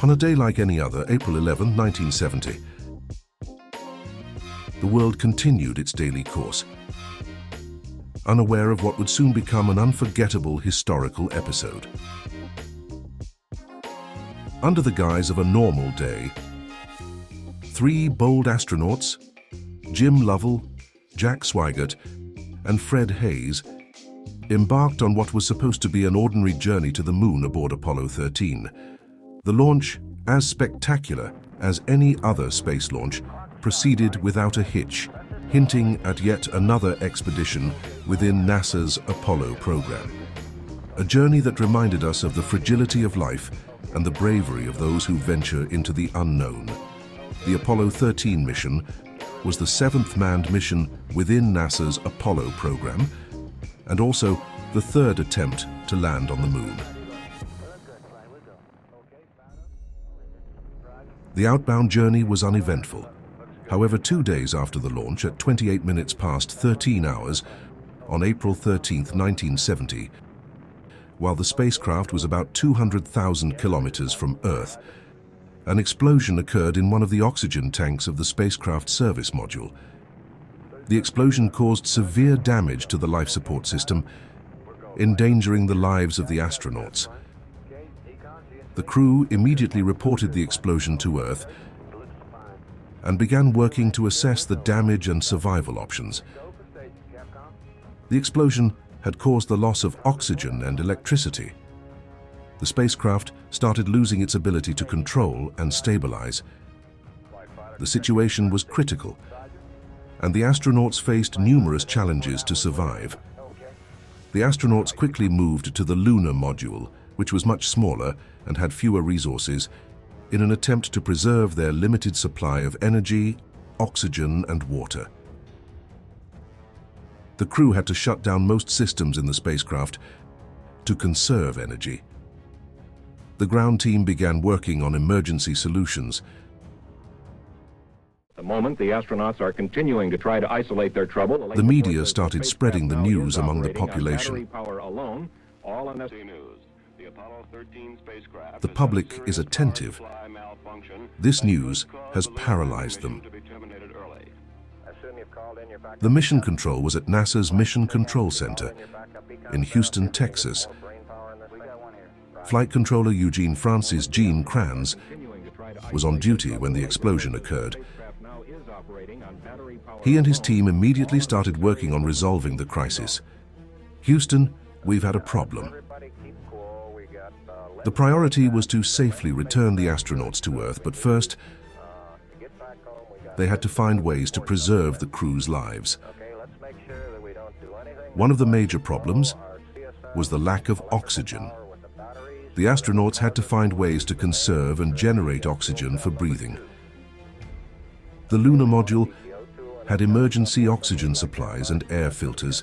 On a day like any other, April 11, 1970, the world continued its daily course, unaware of what would soon become an unforgettable historical episode. Under the guise of a normal day, 3 bold astronauts, Jim Lovell, Jack Swigert, and Fred Hayes, embarked on what was supposed to be an ordinary journey to the moon aboard Apollo 13. The launch, as spectacular as any other space launch, proceeded without a hitch, hinting at yet another expedition within NASA's Apollo program. A journey that reminded us of the fragility of life and the bravery of those who venture into the unknown. The Apollo 13 mission was the 7th manned mission within NASA's Apollo program, and also the 3rd attempt to land on the moon. The outbound journey was uneventful. However, 2 days after the launch, at 28 minutes past 13 hours, on April 13, 1970, while the spacecraft was about 200,000 kilometers from Earth, an explosion occurred in one of the oxygen tanks of the spacecraft service module. The explosion caused severe damage to the life support system, endangering the lives of the astronauts. The crew immediately reported the explosion to Earth and began working to assess the damage and survival options. The explosion had caused the loss of oxygen and electricity. The spacecraft started losing its ability to control and stabilize. The situation was critical, and the astronauts faced numerous challenges to survive. The astronauts quickly moved to the lunar module, which was much smaller and had fewer resources, in an attempt to preserve their limited supply of energy, oxygen, and water. The crew had to shut down most systems in the spacecraft to conserve energy. The ground team began working on emergency solutions. At the moment, the astronauts are continuing to try to isolate their trouble. The media started spreading the news among the population. The public is attentive. This news has paralyzed them. The mission control was at NASA's Mission Control Center in Houston, Texas. Flight controller Eugene Francis Gene Kranz was on duty when the explosion occurred. He and his team immediately started working on resolving the crisis. Houston, we've had a problem. The priority was to safely return the astronauts to Earth, but first, they had to find ways to preserve the crew's lives. One of the major problems was the lack of oxygen. The astronauts had to find ways to conserve and generate oxygen for breathing. The lunar module had emergency oxygen supplies and air filters,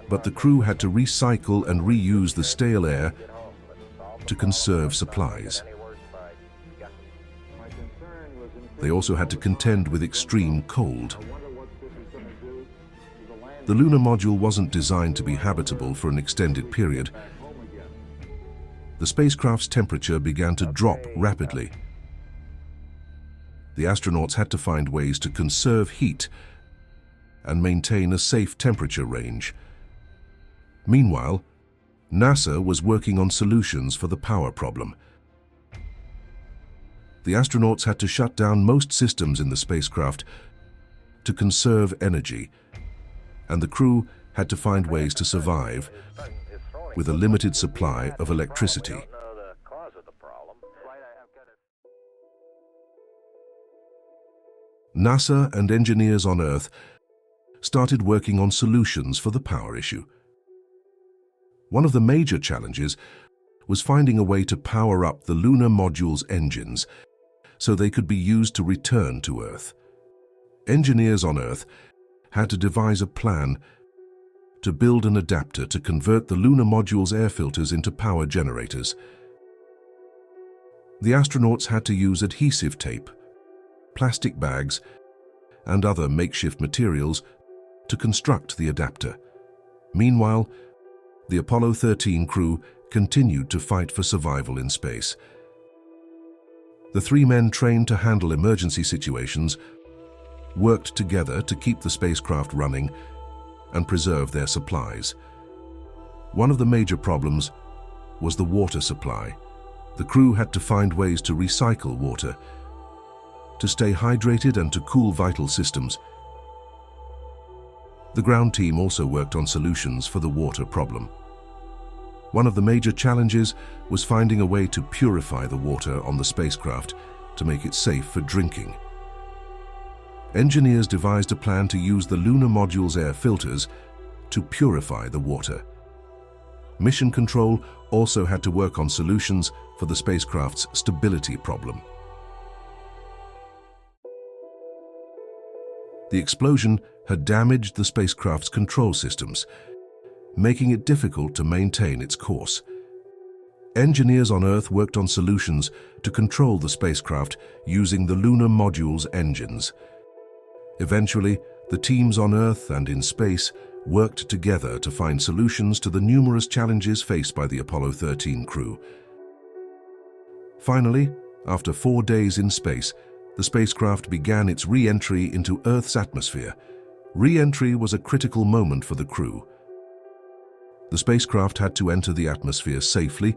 but the crew had to recycle and reuse the stale air to conserve supplies. They also had to contend with extreme cold. The lunar module wasn't designed to be habitable for an extended period. The spacecraft's temperature began to drop rapidly. The astronauts had to find ways to conserve heat and maintain a safe temperature range. Meanwhile, NASA was working on solutions for the power problem. The astronauts had to shut down most systems in the spacecraft to conserve energy, and the crew had to find ways to survive with a limited supply of electricity. NASA and engineers on Earth started working on solutions for the power issue. One of the major challenges was finding a way to power up the lunar module's engines so they could be used to return to Earth. Engineers on Earth had to devise a plan to build an adapter to convert the lunar module's air filters into power generators. The astronauts had to use adhesive tape, plastic bags, and other makeshift materials to construct the adapter. Meanwhile, the Apollo 13 crew continued to fight for survival in space. The three men, trained to handle emergency situations, worked together to keep the spacecraft running and preserve their supplies. One of the major problems was the water supply. The crew had to find ways to recycle water, to stay hydrated and to cool vital systems. The ground team also worked on solutions for the water problem. One of the major challenges was finding a way to purify the water on the spacecraft to make it safe for drinking. Engineers devised a plan to use the lunar module's air filters to purify the water. Mission Control also had to work on solutions for the spacecraft's stability problem. The explosion had damaged the spacecraft's control systems, making it difficult to maintain its course. Engineers on Earth worked on solutions to control the spacecraft using the lunar module's engines. Eventually, the teams on Earth and in space worked together to find solutions to the numerous challenges faced by the Apollo 13 crew. Finally, after 4 days in space, the spacecraft began its re-entry into Earth's atmosphere. Re-entry was a critical moment for the crew. The spacecraft had to enter the atmosphere safely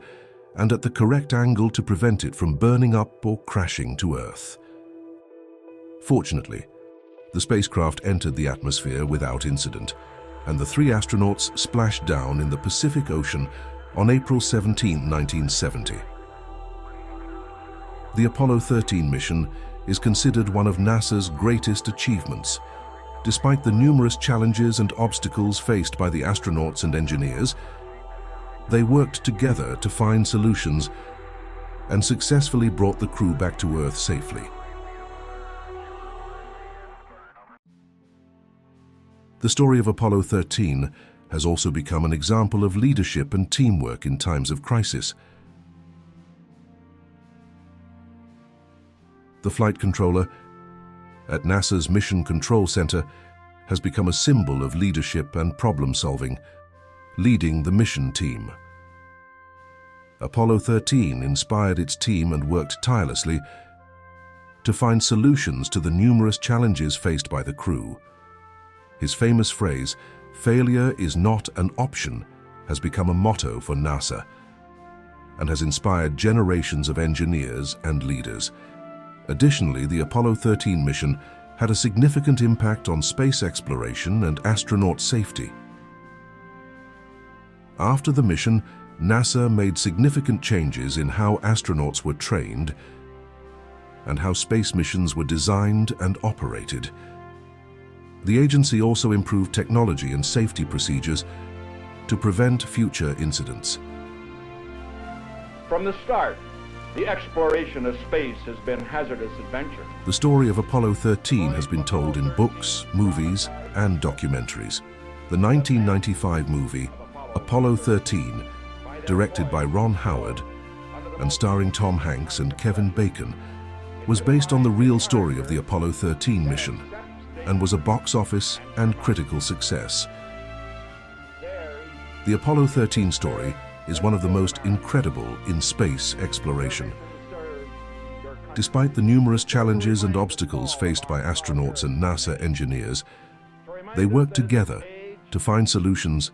and at the correct angle to prevent it from burning up or crashing to Earth. Fortunately, the spacecraft entered the atmosphere without incident, and the 3 astronauts splashed down in the Pacific Ocean on April 17, 1970. The Apollo 13 mission is considered one of NASA's greatest achievements. Despite the numerous challenges and obstacles faced by the astronauts and engineers, they worked together to find solutions and successfully brought the crew back to Earth safely. The story of Apollo 13 has also become an example of leadership and teamwork in times of crisis. The flight controller at NASA's Mission Control Center has become a symbol of leadership and problem-solving, leading the mission team. Apollo 13 inspired its team and worked tirelessly to find solutions to the numerous challenges faced by the crew. His famous phrase, "Failure is not an option," has become a motto for NASA and has inspired generations of engineers and leaders. Additionally, the Apollo 13 mission had a significant impact on space exploration and astronaut safety. After the mission, NASA made significant changes in how astronauts were trained and how space missions were designed and operated. The agency also improved technology and safety procedures to prevent future incidents. From the start, the exploration of space has been hazardous adventure. The story of Apollo 13 has been told in books, movies, and documentaries. The 1995 movie, Apollo 13, directed by Ron Howard and starring Tom Hanks and Kevin Bacon, was based on the real story of the Apollo 13 mission and was a box office and critical success. The Apollo 13 story is one of the most incredible in space exploration. Despite the numerous challenges and obstacles faced by astronauts and NASA engineers, they worked together to find solutions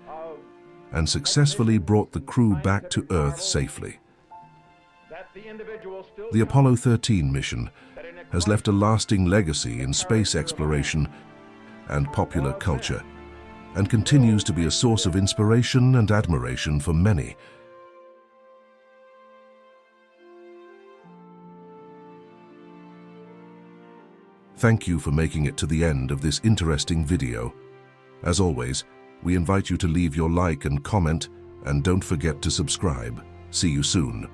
and successfully brought the crew back to Earth safely. The Apollo 13 mission has left a lasting legacy in space exploration and popular culture, and continues to be a source of inspiration and admiration for many. Thank you for making it to the end of this interesting video. As always, we invite you to leave your like and comment, and don't forget to subscribe. See you soon.